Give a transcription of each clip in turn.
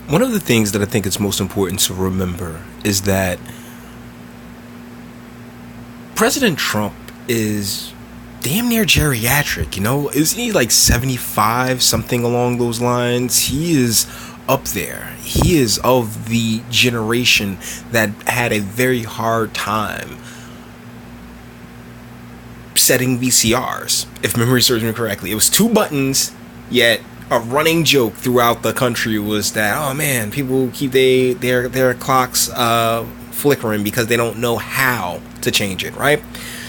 One of the things that I think it's most important to remember is that President Trump is damn near geriatric, Isn't he like 75, something along those lines? He is up there. He is of the generation that had a very hard time setting VCRs, if memory serves me correctly. It was two buttons, yet a running joke throughout the country was that, oh man, people keep their clocks flickering because they don't know how to change it, right?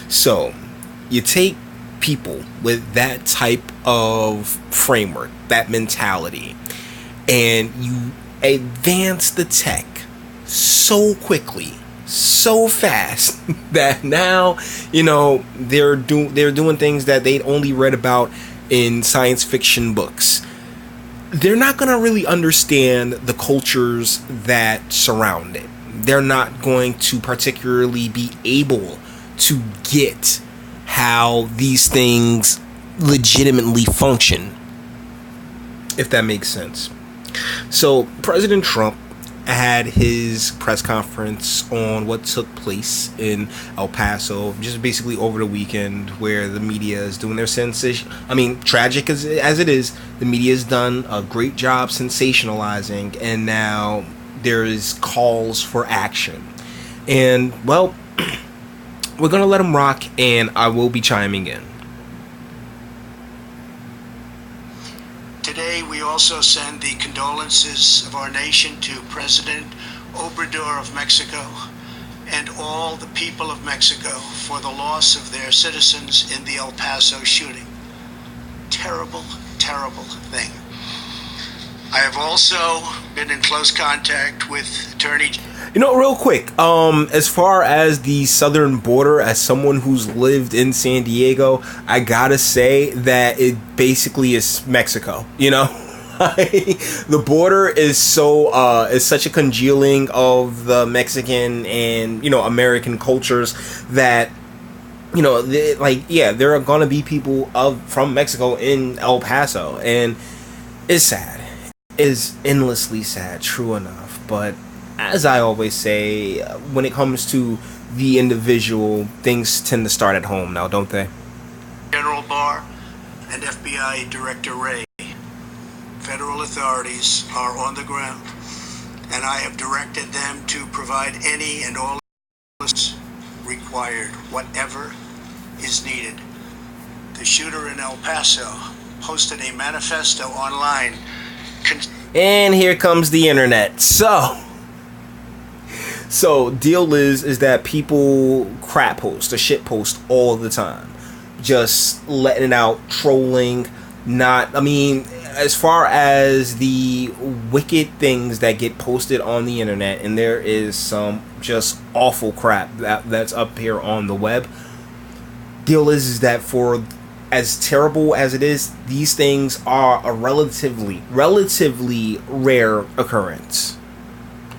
So you take people with that type of framework, that mentality, and you advance the tech so quickly, so fast that now they're doing things that they'd only read about in science fiction books. They're not going to really understand the cultures that surround it. They're not going to particularly be able to get how these things legitimately function, if that makes sense. So President Trump had his press conference on what took place in El Paso, just basically over the weekend, where the media is doing their sensation. I mean, tragic as it is, the media has done a great job sensationalizing, and now there is calls for action. And, well, we're going to let them rock, and I will be chiming in. Today, we also send the condolences of our nation to President Obrador of Mexico and all the people of Mexico for the loss of their citizens in the El Paso shooting. Terrible, terrible thing. I have also been in close contact with Attorney... Real quick, as far as the southern border, as someone who's lived in San Diego, I gotta say that it basically is Mexico, The border is such a congealing of the Mexican and, American cultures that, there are gonna be people from Mexico in El Paso, and it's sad. It is endlessly sad, true enough, but as I always say, when it comes to the individual, things tend to start at home now, don't they? General Barr and FBI Director Wray. Federal authorities are on the ground, and I have directed them to provide any and all required, whatever is needed. The shooter in El Paso posted a manifesto online. And here comes the internet. So deal is that people crap post or shit post all the time, just letting it out, trolling. As far as the wicked things that get posted on the internet, and there is some just awful crap that's up here on the web. Deal is that for as terrible as it is, these things are a relatively rare occurrence.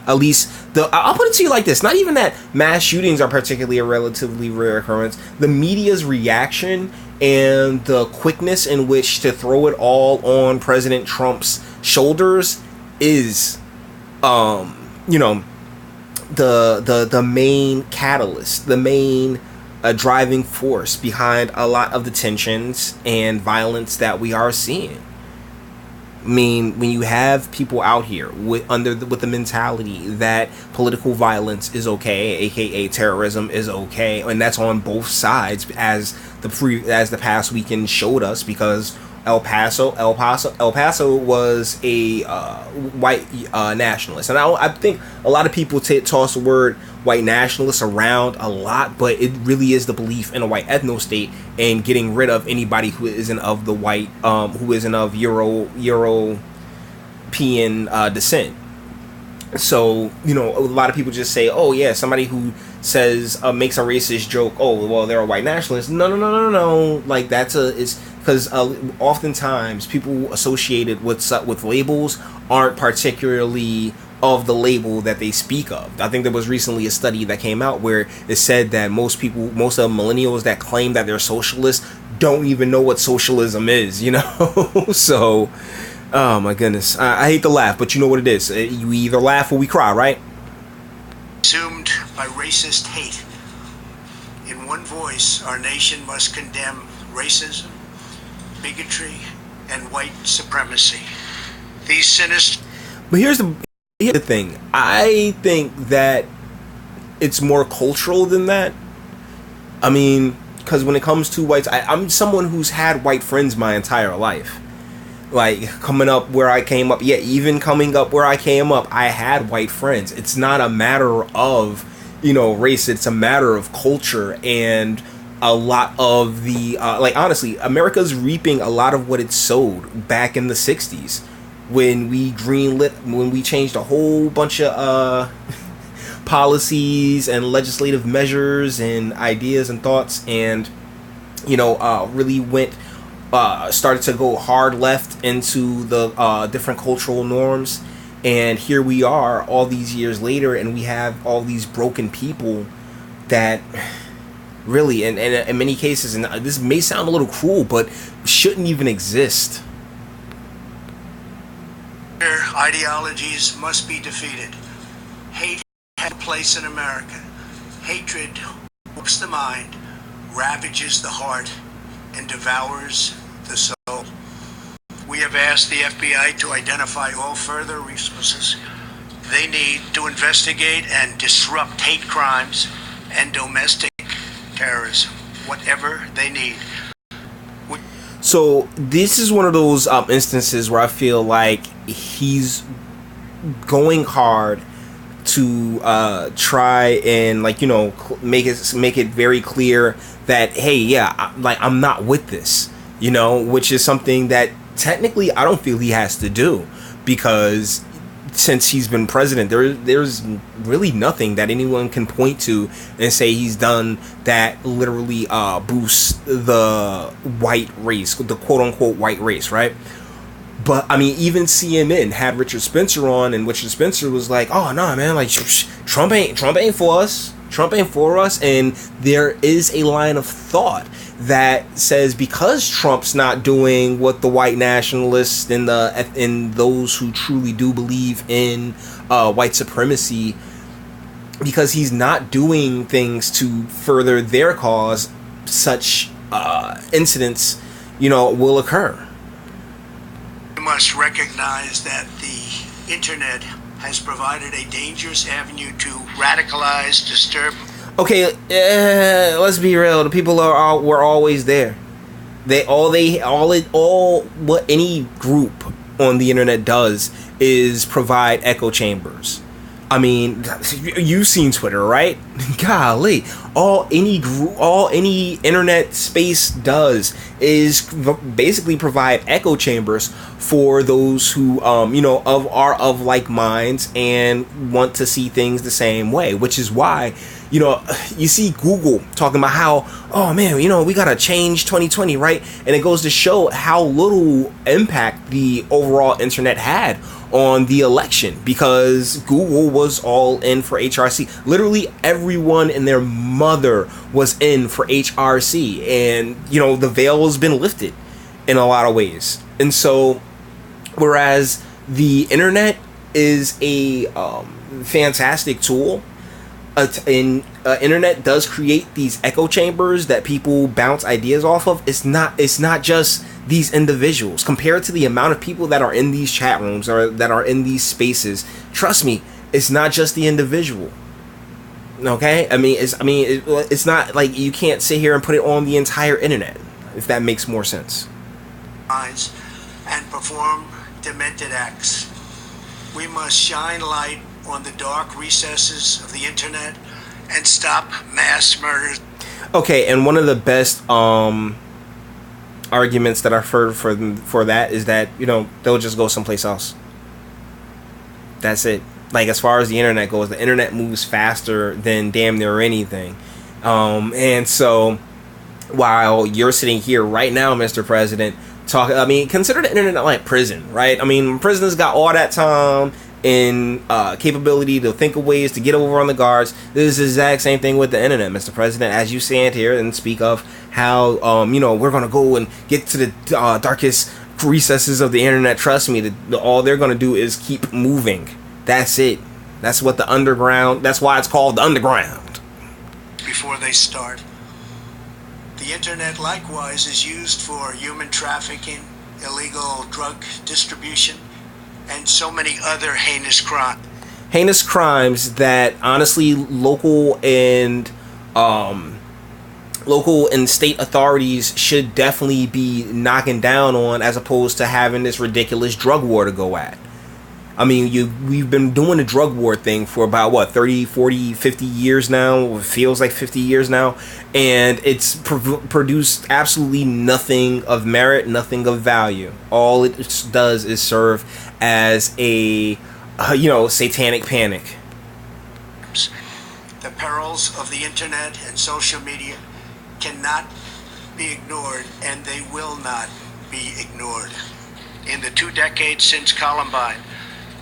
At least I'll put it to you like this: not even that mass shootings are particularly a relatively rare occurrence. The media's reaction and the quickness in which to throw it all on President Trump's shoulders is, the main catalyst, the main driving force behind a lot of the tensions and violence that we are seeing. When you have people out here with the mentality that political violence is okay, aka terrorism is okay, and that's on both sides, as the past weekend showed us, because El Paso was a white nationalist, and I think a lot of people toss the word white nationalists around a lot, but it really is the belief in a white ethno state and getting rid of anybody who isn't of the white, who isn't of European descent. So, a lot of people just say, oh yeah, somebody who says, makes a racist joke, oh, well, they're a white nationalist. No. Like, it's because oftentimes people associated with labels aren't particularly of the label that they speak of. I think there was recently a study that came out where it said that most of millennials that claim that they're socialists don't even know what socialism is, So Oh my goodness, I hate to laugh, but you know what it is. You either laugh or we cry, right? Consumed by racist hate. In one voice, our nation must condemn racism, bigotry, and white supremacy. These sinister. But here's the thing. I think that it's more cultural than that. I mean, because when it comes to whites, I'm someone who's had white friends my entire life. Like, coming up where I came up, even coming up where I came up, I had white friends. It's not a matter of, race. It's a matter of culture, and a lot of the, honestly, America's reaping a lot of what it sowed back in the 60s when we when we changed a whole bunch of policies and legislative measures and ideas and thoughts, and, really started to go hard left into the different cultural norms. And here we are all these years later, and we have all these broken people that really, and in many cases, and this may sound a little cruel, but shouldn't even exist. Ideologies must be defeated. Hate has a place in America. Hatred warps the mind, ravages the heart, and devours the soul. We have asked the FBI to identify all further resources they need to investigate and disrupt hate crimes and domestic terrorism, whatever they need. So this is one of those instances where I feel like he's going hard to try and make it very clear that, hey, I'm not with this, which is something that technically I don't feel he has to do, because since he's been president, there's really nothing that anyone can point to and say he's done that literally boosts the white race, the quote-unquote white race, right? But I mean, even CNN had Richard Spencer on, and Richard Spencer was like, "Oh no, man! Like Trump ain't for us. Trump ain't for us." And there is a line of thought that says, because Trump's not doing what the white nationalists and those who truly do believe in white supremacy, because he's not doing things to further their cause, such incidents, will occur. We must recognize that the internet has provided a dangerous avenue to radicalize, disturb. Okay, let's be real. The people were always there. What any group on the internet does is provide echo chambers. I mean, you've seen Twitter, right? Golly, all any internet space does is basically provide echo chambers for those who, are of like minds and want to see things the same way. Which is why, you see Google talking about how, oh man, we gotta change 2020, right? And it goes to show how little impact the overall internet had on the election, because Google was all in for HRC. Literally everyone and their mother was in for HRC, and the veil has been lifted in a lot of ways. And so, whereas the internet is a fantastic tool, internet does create these echo chambers that people bounce ideas off of. It's not just these individuals. Compared to the amount of people that are in these chat rooms or that are in these spaces, trust me, it's not just the individual. Okay, it's not like you can't sit here and put it on the entire internet, if that makes more sense. And perform demented acts. We must shine light on the dark recesses of the internet and stop mass murders. Okay, and one of the best arguments that I've heard for that is that they'll just go someplace else. That's it. Like, as far as the internet goes, the internet moves faster than damn near anything. And so, while you're sitting here right now, Mr. President, consider the internet like prison, right? I mean, prisoners got all that time and capability to think of ways to get over on the guards. This is the exact same thing with the internet, Mr. President, as you stand here and speak of how, we're going to go and get to the darkest recesses of the internet, trust me, all they're going to do is keep moving. That's it. That's what the underground, that's why it's called the underground. Before they start. The internet likewise is used for human trafficking, illegal drug distribution, and so many other heinous crimes. Heinous crimes that honestly local and state authorities should definitely be knocking down on, as opposed to having this ridiculous drug war to go at. I mean, we've been doing the drug war thing for about, what, 30, 40, 50 years now? It feels like 50 years now. And it's produced absolutely nothing of merit, nothing of value. All it does is serve as a, satanic panic. The perils of the internet and social media cannot be ignored, and they will not be ignored. In the 2 decades since Columbine,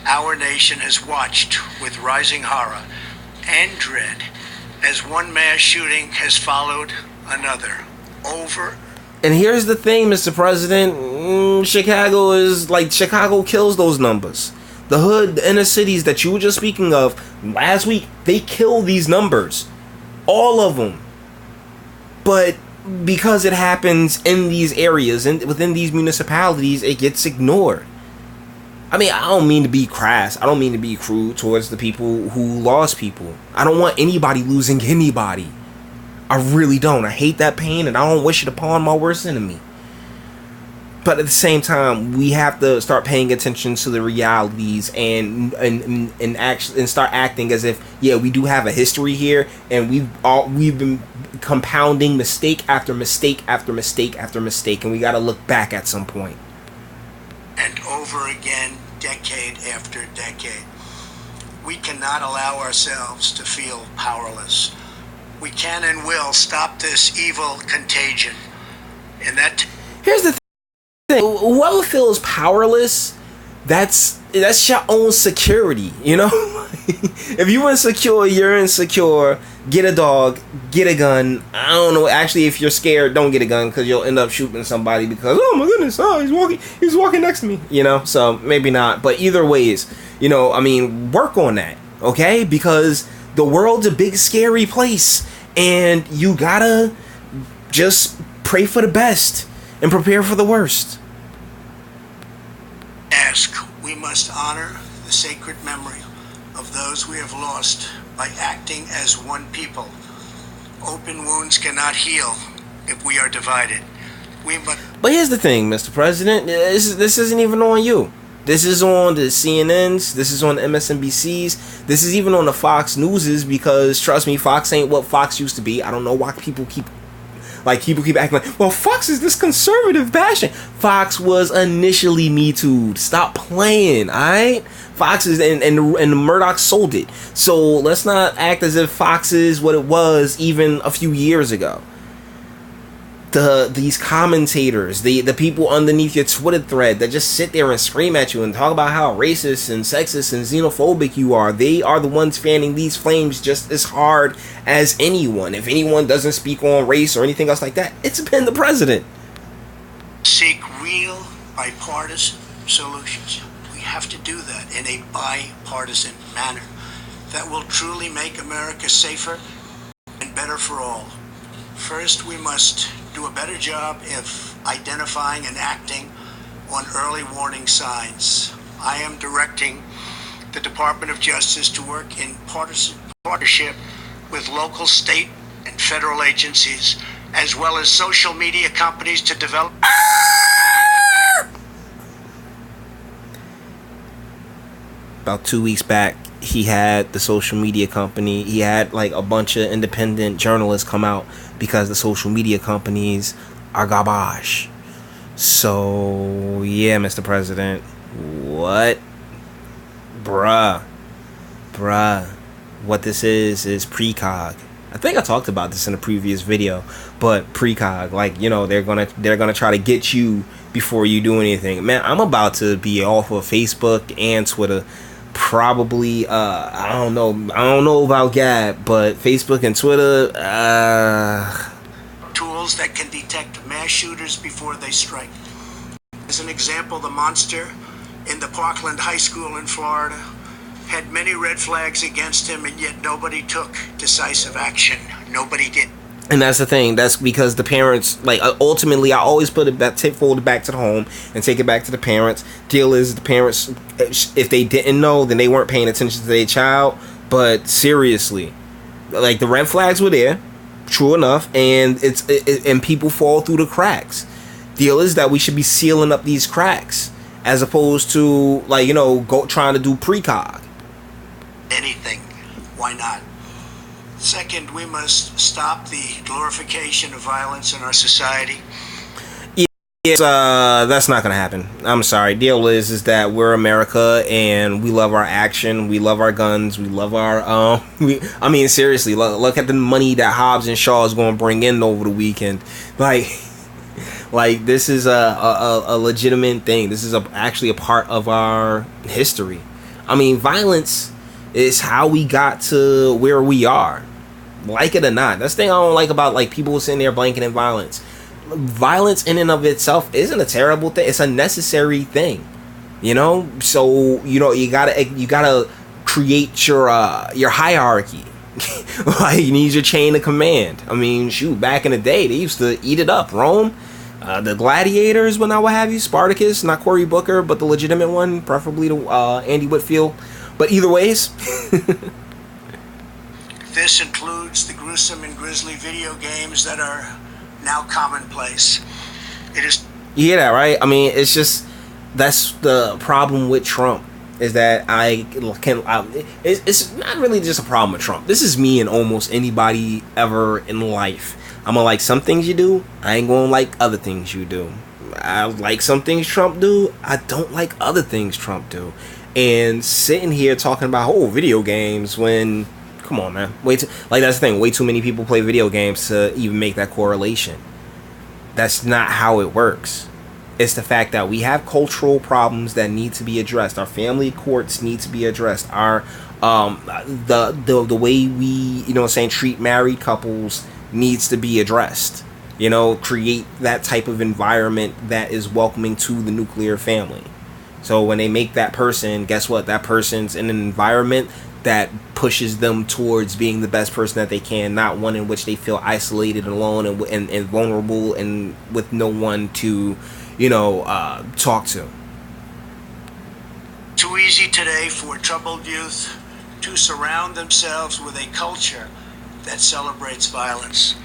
our nation has watched with rising horror and dread as one mass shooting has followed another over. And here's the thing, Mr. President, Chicago kills those numbers. The hood, the inner cities that you were just speaking of last week, they kill these numbers. All of them. But because it happens in these areas and within these municipalities, it gets ignored. I mean, I don't mean to be crass. I don't mean to be crude towards the people who lost people. I don't want anybody losing anybody. I really don't. I hate that pain, and I don't wish it upon my worst enemy. But at the same time, we have to start paying attention to the realities and start acting as if, yeah, we do have a history here, and we've been compounding mistake after mistake after mistake after mistake, and we got to look back at some point. And over again, decade after decade. We cannot allow ourselves to feel powerless. We can and will stop this evil contagion. And that... Here's the thing. Whoever feels powerless, that's your own security, you know? If you're insecure, you're insecure. Get a dog, get a gun. I don't know. Actually, if you're scared, don't get a gun, because you'll end up shooting somebody because, oh my goodness, he's walking next to me, you know? So maybe not. But either ways, work on that, okay? Because the world's a big, scary place, and you gotta just pray for the best and prepare for the worst. We must honor the sacred memory of those we have lost by acting as one people. Open wounds cannot heal if we are divided. But here's the thing, Mr. President. This isn't even on you. This is on the CNNs. This is on the MSNBCs. This is even on the Fox Newses, because trust me, Fox ain't what Fox used to be. I don't know why people keep acting like, well, Fox is this conservative bashing. Fox was initially Me Too'd. Stop playing, alright? Fox is, and Murdoch sold it. So let's not act as if Fox is what it was even a few years ago. These commentators, the people underneath your Twitter thread that just sit there and scream at you and talk about how racist and sexist and xenophobic you are, they are the ones fanning these flames just as hard as anyone. If anyone doesn't speak on race or anything else like that, it's been the president. Seek real bipartisan solutions. We have to do that in a bipartisan manner that will truly make America safer and better for all. First, we must do a better job of identifying and acting on early warning signs. I am directing the Department of Justice to work in partnership with local, state, and federal agencies, as well as social media companies, to develop... About 2 weeks back, he had the social media company, he had like a bunch of independent journalists come out because the social media companies are garbage. So yeah, Mr. President, what? Bruh, what this is precog. I think I talked about this in a previous video, but precog, like, they're gonna try to get you before you do anything. Man, I'm about to be off of Facebook and Twitter. Probably, I don't know about Gab, but Facebook and Twitter, tools that can detect mass shooters before they strike. As an example, the monster in the Parkland High School in Florida had many red flags against him, and yet nobody took decisive action. Nobody did. And that's the thing. That's because the parents, like, ultimately, I always put it back, fold it back to the home and take it back to the parents. Deal is, the parents, if they didn't know, then they weren't paying attention to their child. But seriously, like, the red flags were there, true enough, and and people fall through the cracks. Deal is that we should be sealing up these cracks as opposed to, like, you know, trying to do precog. Anything. Why not? Second, we must stop the glorification of violence in our society. That's not gonna happen. I'm sorry. Deal is that we're America and we love our action, we love our guns, we love our I mean, seriously, look at the money that Hobbs and Shaw is going to bring in over the weekend. Like this is a legitimate thing. This is actually a part of our history. I mean, violence is how we got to where we are. Like it or not. That's the thing I don't like about, like, people sitting there blanking in violence. Violence in and of itself isn't a terrible thing. It's a necessary thing. You know? So, you know, you gotta create your hierarchy. Like, you need your chain of command. I mean, shoot, back in the day, they used to eat it up. Rome, the gladiators, what have you, Spartacus, not Cory Booker, but the legitimate one, preferably the Andy Whitfield. But either ways. This includes the gruesome and grisly video games that are now commonplace. It is. You hear that, right? I mean, it's just, that's the problem with Trump, is that it's not really just a problem with Trump. This is me and almost anybody ever in life. I'm gonna like some things you do, I ain't gonna like other things you do. I like some things Trump do, I don't like other things Trump do. And sitting here talking about, video games, when, come on, man, that's the thing, way too many people play video games to even make that correlation. That's not how it works. It's the fact that we have cultural problems that need to be addressed. Our family courts need to be addressed. Our the way we, treat married couples needs to be addressed. Create that type of environment that is welcoming to the nuclear family. So when they make that person, guess what? That person's in an environment that pushes them towards being the best person that they can, not one in which they feel isolated, alone, and vulnerable, and with no one to, talk to. Too easy today for troubled youth to surround themselves with a culture that celebrates violence.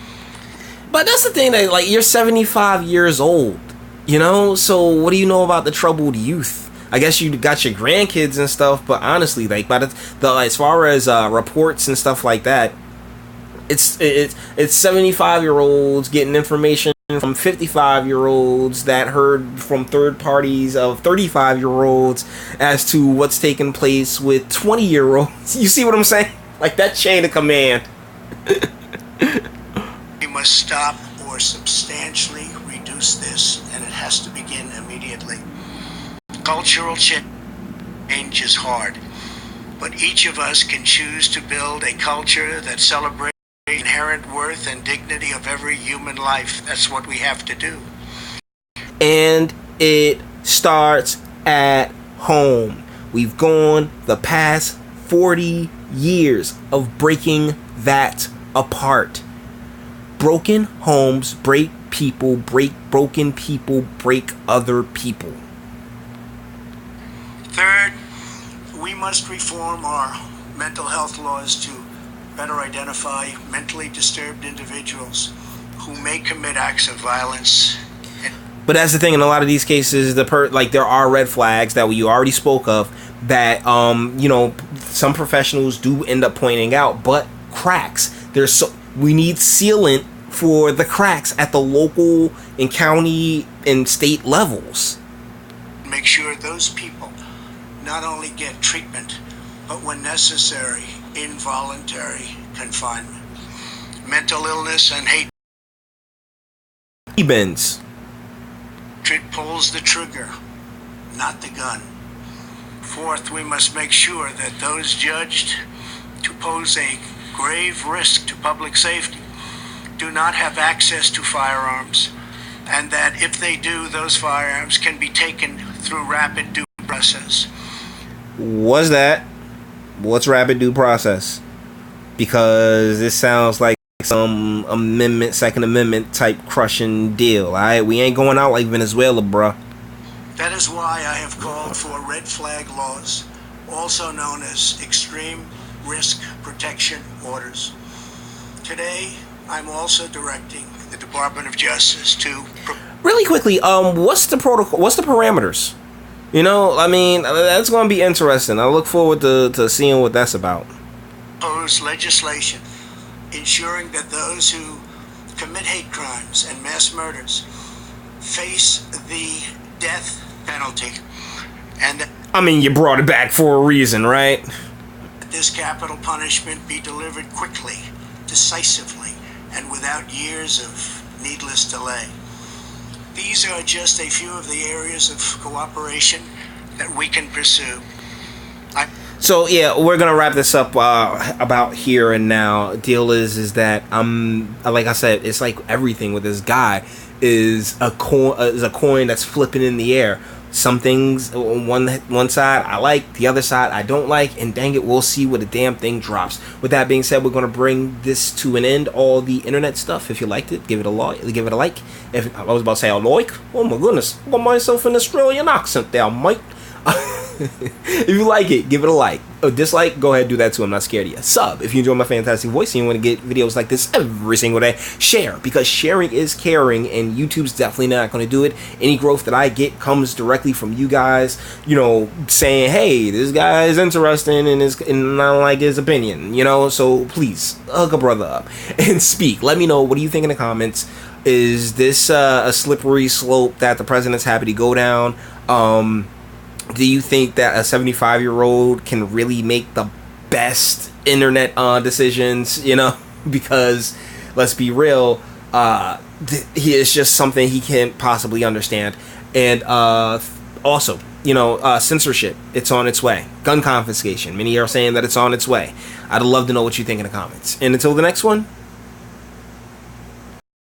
But that's the thing, that, you're 75 years old, so what do you know about the troubled youth? I guess you got your grandkids and stuff, but honestly, as far as reports and stuff like that, it's 75-year-olds getting information from 55-year-olds that heard from third parties of 35-year-olds as to what's taking place with 20-year-olds. You see what I'm saying? Like that chain of command. We must stop or substantially reduce this, and it has to begin immediately. Cultural change is hard, but each of us can choose to build a culture that celebrates the inherent worth and dignity of every human life. That's what we have to do. And it starts at home. We've gone the past 40 years of breaking that apart. Broken homes break people, broken people break other people. Third, we must reform our mental health laws to better identify mentally disturbed individuals who may commit acts of violence. But that's the thing, in a lot of these cases, there are red flags that you already spoke of that some professionals do end up pointing out, but cracks. We need sealant for the cracks at the local and county and state levels. Make sure those people not only get treatment, but when necessary, involuntary confinement. Mental illness and hate bends. It pulls the trigger, not the gun. Fourth, we must make sure that those judged to pose a grave risk to public safety do not have access to firearms and that if they do, those firearms can be taken through rapid due process. What's rapid due process? Because this sounds like some Second Amendment type crushing deal. All right, we ain't going out like Venezuela, bruh. That is why I have called for red flag laws, also known as extreme risk protection orders. Today, I'm also directing the Department of Justice to Really quickly, what's the protocol? What's the parameters? You know, I mean, that's going to be interesting. I look forward to seeing what that's about. propose legislation ensuring that those who commit hate crimes and mass murders face the death penalty, and that I mean, you brought it back for a reason, right? this capital punishment be delivered quickly, decisively, and without years of needless delay. These are just a few of the areas of cooperation that we can pursue. So yeah, we're gonna wrap this up about here and now. Deal is that like I said, it's like everything with this guy is a coin that's flipping in the air. Some things on one side I like, the other side I don't like, and dang it, we'll see where the damn thing drops. With that being said, we're gonna bring this to an end. All the internet stuff. If you liked it, give it a like. If I was about to say a like, oh my goodness, I got myself an Australian accent there, mate. If you like it, give it a like. Or dislike, go ahead, do that too. I'm not scared of you. Sub if you enjoy my fantastic voice and you want to get videos like this every single day. Share, because sharing is caring, and YouTube's definitely not going to do it. Any growth that I get comes directly from you guys, you know, saying, hey, this guy is interesting and I don't like his opinion, you know. So please hook a brother up and speak. Let me know, what do you think in the comments? Is this a slippery slope that the president's happy to go down? Do you think that a 75-year-old can really make the best internet decisions, you know? Because, let's be real, he is just something he can't possibly understand. And also, you know, censorship, it's on its way. Gun confiscation, many are saying that it's on its way. I'd love to know what you think in the comments. And until the next one,